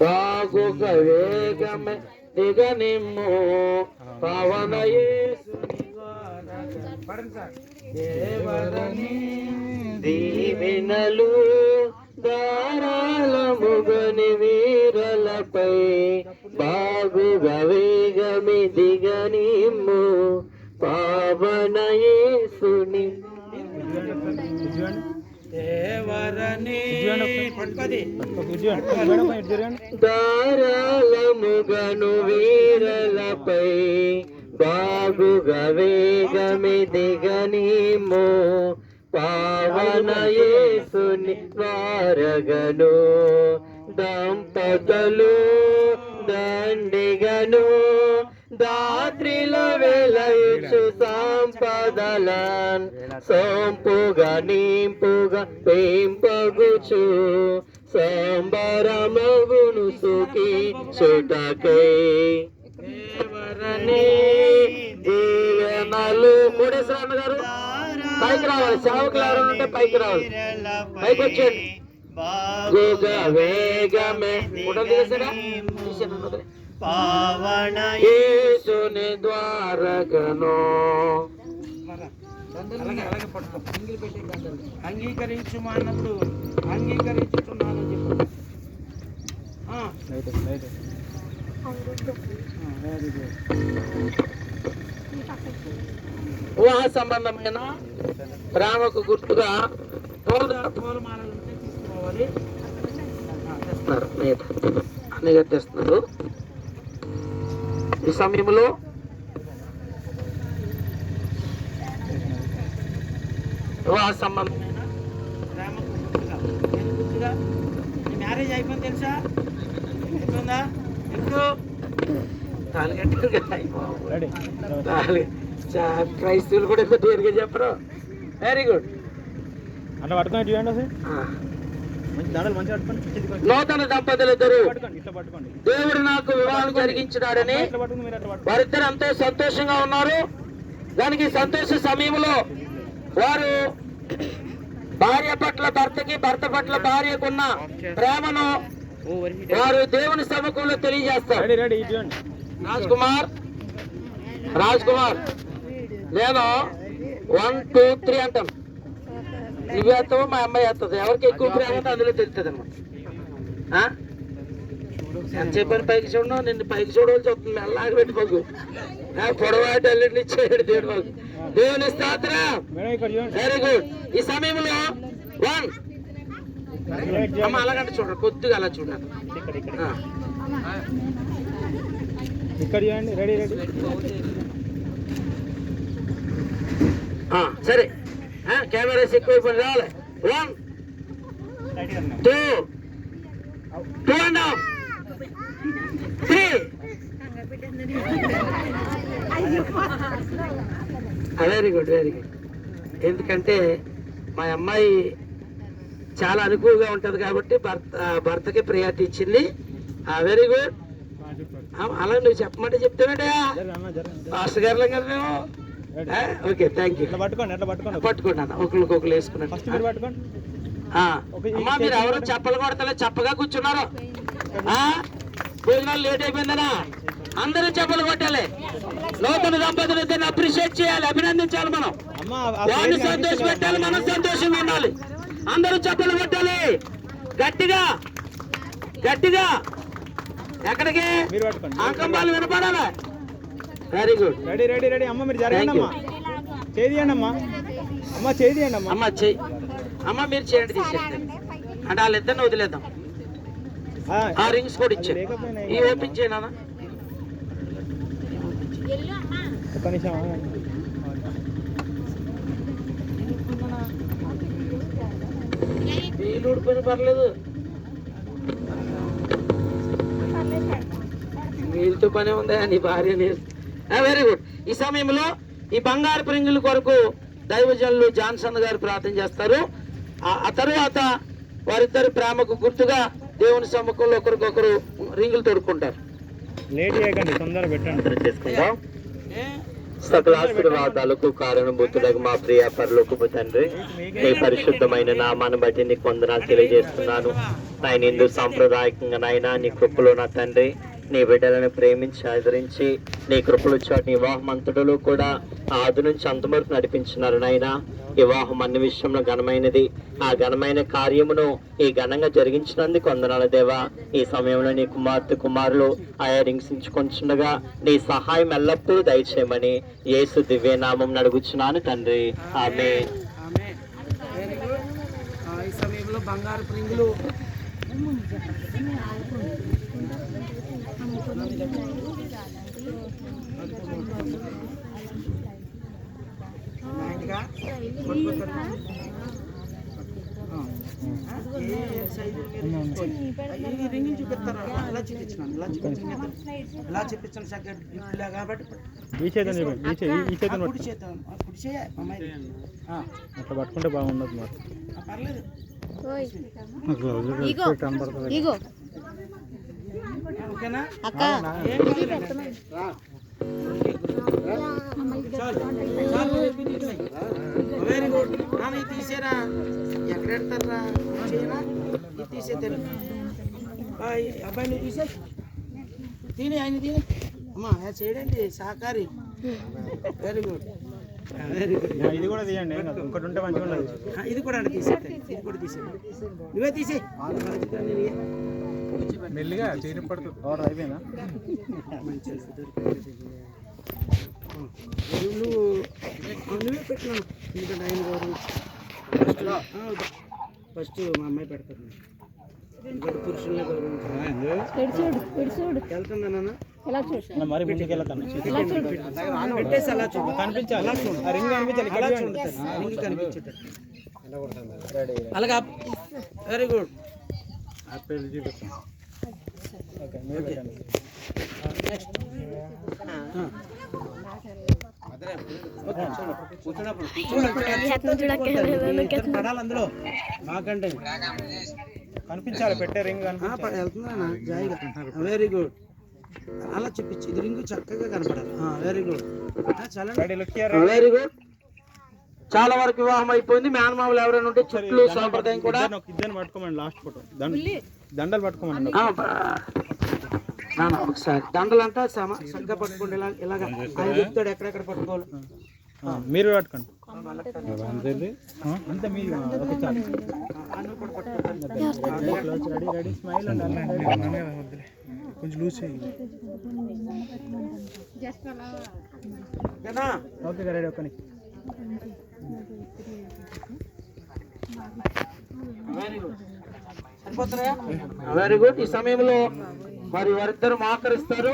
బాగుక వేగమే దిగనిమ్ము పవన దీవెనలు ధారాళముగని వీరలపై బాగుగా వేగమి దిగనిమ్ము పవన యేసుని ధారాళముగను వీరలపై బాగుగా వేగమి దిగనిమ్ము పవన యేసుని వారగను దంపతులు దండిగను దాత్రిల వెలయుచు సంపదలన్ సొంపుగా నింపుగా పెంపగుచు సంబరమగును సుఖి చుటకై దీవెనలు కోడేశ్వర గారు పైకి రావాలి. సేవకులు ఎవరైనా ఉంటే పైకి రావాలి. పైకి వచ్చేయండి. వేగమే యేసుని ద్వారకను అంగీకరించు అన్నప్పుడు అంగీకరించుతున్నాను చెప్పు. వివాహ సంబంధమైన ప్రేమకు గుర్తుగా పూలమాలను తీసుకోవాలి. అన్నయ్య తెస్తున్నారు. ఈ సమయంలో వివాహ సంబంధమైన ప్రేమకు గుర్తుగా మ్యారేజ్ అయిపోయింది తెలుసా? అయిపోయిందా? ఎప్పుడు క్రైస్తవులు కూడా ఎక్కువ దేనిగా చెప్పరు. Very good. అట్లా పట్టుకోండి. నూతన దంపతులిద్దరు దేవుడు నాకు వివాహం జరిగించినాడని వారిద్దరు ఎంతో సంతోషంగా ఉన్నారు. దానికి సంతోష సమయంలో వారు భార్య పట్ల భర్తకి, భర్త పట్ల భార్యకున్న ప్రేమను వారు దేవుని సముఖంలో తెలియజేస్తారు. రాజ్ కుమార్ నేను 1 2 3 అంటాం. నువ్వు వేస్తావు, మా అమ్మాయి వేస్తుంది. ఎవరికి ఎక్కువ ప్రేమ ఉంటే అందులో తెలుస్తుంది అన్నమాట. ఎంత చెప్పని పైకి చూడడం, నిన్ను పైకి చూడవలసి వస్తుంది. మెల్లగా పెట్టుకోకు. పొడవాటి అల్లుడిని ఇచ్చేయడు దేవుడు మాకు. దేవుని స్తోత్రం. Very good. ఈ సమయంలో 1 అమ్మ అలాగంటే చూడండి, కొద్దిగా అలా చూడండి. సరే, కెమెరాస్ ఎక్కువైపోయి రావాలి. 1 2 2.5 3. Very good, very good. ఎందుకంటే మా అమ్మాయి చాలా అనుకువగా ఉంటది కాబట్టి భర్తకి ప్రియారిటీ ఇచ్చింది. Very good. అలా నువ్వు చెప్పమంటే చెప్తానంటే మాస్టర్ గారు కదా మేము. Okay, thank you. పట్టుకోండి అన్న, ఒకరికొకరు వేసుకున్నాను. అమ్మా మీరు ఎవరు చెప్పలు కొడతలే, చెప్పగా కూర్చున్నారు. భోజనాలు లేట్ అయిపోయిందనా? అందరూ చెప్పలు కొట్టాలి. నూతన దంపతులు ఇద్దరిని అప్రిషియేట్ చేయాలి, అభినందించాలి. మనం వాడిని సంతోష పెట్టాలి, మనం సంతోషంగా ఉండాలి. అందరూ చెప్పలు కొట్టాలి గట్టిగా గట్టిగా. ఎక్కడికి? అంకంబాలు వినపడాలి. Very good. రెడీ. అమ్మ మీరు జరగండి. అమ్మా చేయండి. అమ్మా చేయండి. అమ్మ చెయ్యి. అమ్మ మీరు చేయండి, తీసేయండి. అంటే వాళ్ళిద్దరిని వదిలేద్దాం. ఆ రింగ్స్ కూడా ఇచ్చారు. ఈ ఓపెన్ చేయనా? ఒక్క నిమిషం. వీళ్ళు ఊడిపోయిన పర్లేదు, వీళ్ళతో పనే ఉందా నీ భార్య? Very good. ఈ సమయంలో ఈ బంగారు రింగుల కొరకు దైవజనులు జాన్సన్ గారు ప్రార్థన చేస్తారు. ఆ తరువాత వారిద్దరు ప్రేమకు గుర్తుగా దేవుని సముఖంలో ఒకరికొకరు రింగులు తొడుక్కుంటారు. లేట్ చేయకండి, తొందరగా పెట్టండి. చేసుకుందాం. సకల ఆశీర్వాదాలకు కారణభూతుడకు మా ప్రియ పరలోకపు తండ్రి, నీ పరిశుద్ధమైన నామాన్ని బట్టి నీకు వందనాలు తెలియజేస్తున్నాను. నాయన హిందూ సాంప్రదాయకంగా నాయన నీ కృపలో నా తండ్రి నీ బిడ్డలను ప్రేమించి ఆదరించి నీ కృపలు చాటు వివాహం అంతటిలో కూడా ఆది నుంచి అంత వరకు నడిపించినారు నాయన. వివాహం అన్ని విషయంలో ఘనమైనది. ఆ ఘనమైన కార్యమును ఈ ఘనంగా జరిగించినందుకు వందనాలు దేవా. ఈ సమయంలో నీ కుమార్తె కుమారులు ఆయా రింగ్సించుకొంచుండగా నీ సహాయం ఎల్లప్పుడూ దయచేయమని యేసు దివ్య నామం అడుగుచున్నాను తండ్రి. ఆమేన్. Very good. ఈ సమయంలో బంగారు రింగులు రింగులు చూపిస్తారు. ఇలా చూపించినాను, ఇలా చూపించాను చక్కగా గిఫ్ట్లా కాబట్టి ఈ చేతి కుడి చేద్దాం. కుడి చేయ అమ్మాయి అట్లా పట్టుకుంటే బాగుండదు మరి. పర్లేదు. ఓకేనా? Very good. ఇది తీసేరా, ఎక్కడ పెడతారా? చేయనా? ఇది తీసే తెలుగు అబ్బాయి నువ్వు తీసే తిని ఆయన తిని అమ్మా చేయడండి సహకారి. Very good, very good. ఇది కూడా తీయండి, ఇంకోటి ఉంటే మంచిగా ఉండదు. ఇది కూడా అండి తీసే, ఇది కూడా తీసే, నువ్వే తీసే. మెల్లిగా చేయని పడుతుంది. ఆర్డర్ అయిపోయినా నువ్వే పెట్టినాను, ఎందుకంటే ఆయన గౌరవం ఫస్ట్ మా అమ్మాయి పెడతారు. పురుషుల్ని గౌరవించాలి. వెళ్తుందా నాన్న? మరి ముందుకు వెళ్ళకండి. పెట్టేసి అలా చూడు, కనిపించాలి, రింగ్ కనిపించాలి, అలా చూడు, రింగ్ కనిపించట అలాగా. Very good. నెక్స్ట్ పడాలి అందులో మాకంటే కనిపించాలి, పెట్టే రింగ్ వెళ్తుందా జాయిగా. Very good. అలా చూపించి ఇది రింగు చక్కగా కనపడాలి. Very good. Very good. చాలా వరకు వివాహం అయిపోయింది. మేనమామలు ఎవరైనా ఉంటే చుట్టూ సాంప్రదాయం కూడా ఇద్దరు పట్టుకోమండి. లాస్ట్ ఫోటో దండలు పట్టుకోమండి. ఒకసారి దండలు అంతా సరిగ్గా పట్టుకోండి. ఇలాగా ఆయన చెప్తాడు ఎక్కడెక్కడ పట్టుకోవాలి. మీరు పట్టుకోండి అంతే. మీరు రెడీ స్మైల్ కొంచెం లూజ్ చేయండి. Okay ready. ఒక్క వెరీ గుడ్. ఈ సమయంలో మరి వారిద్దరు మోకరిస్తారు.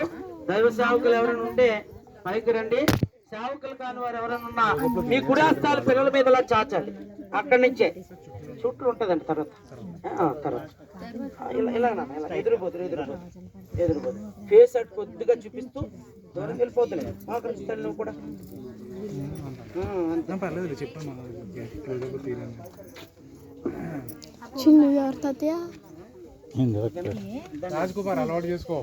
దైవ సేవకులు ఎవరైనా ఉంటే పైకి రండి. సేవకులు కాని వారు ఎవరైనా ఉన్నా మీ కుడి హస్తాలు పిల్లల మీద ఇలా చాచాలి. అక్కడి నుంచే చుట్టూ ఉంటుందండి. తర్వాత ఇలా ఎదురుపోతుంది. ఫేస్ అటు కొద్దిగా చూపిస్తూ దూరం వెళ్ళిపోతుంది. మోకరిస్తాను నువ్వు కూడా. రాజ్ కుమార్ అలవాటు చేసుకో.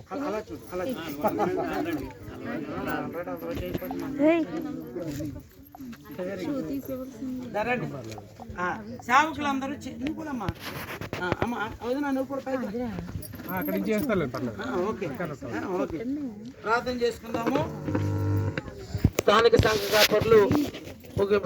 సేవకులందరూ నువ్వులమ్మా అమ్మా నువ్వు కూడా పైకి అక్కడి నుంచి చేస్తాను. ఓకే, ప్రార్థన చేసుకుందాము. స్థానిక సంఘ కాపరులు ప్రార్థన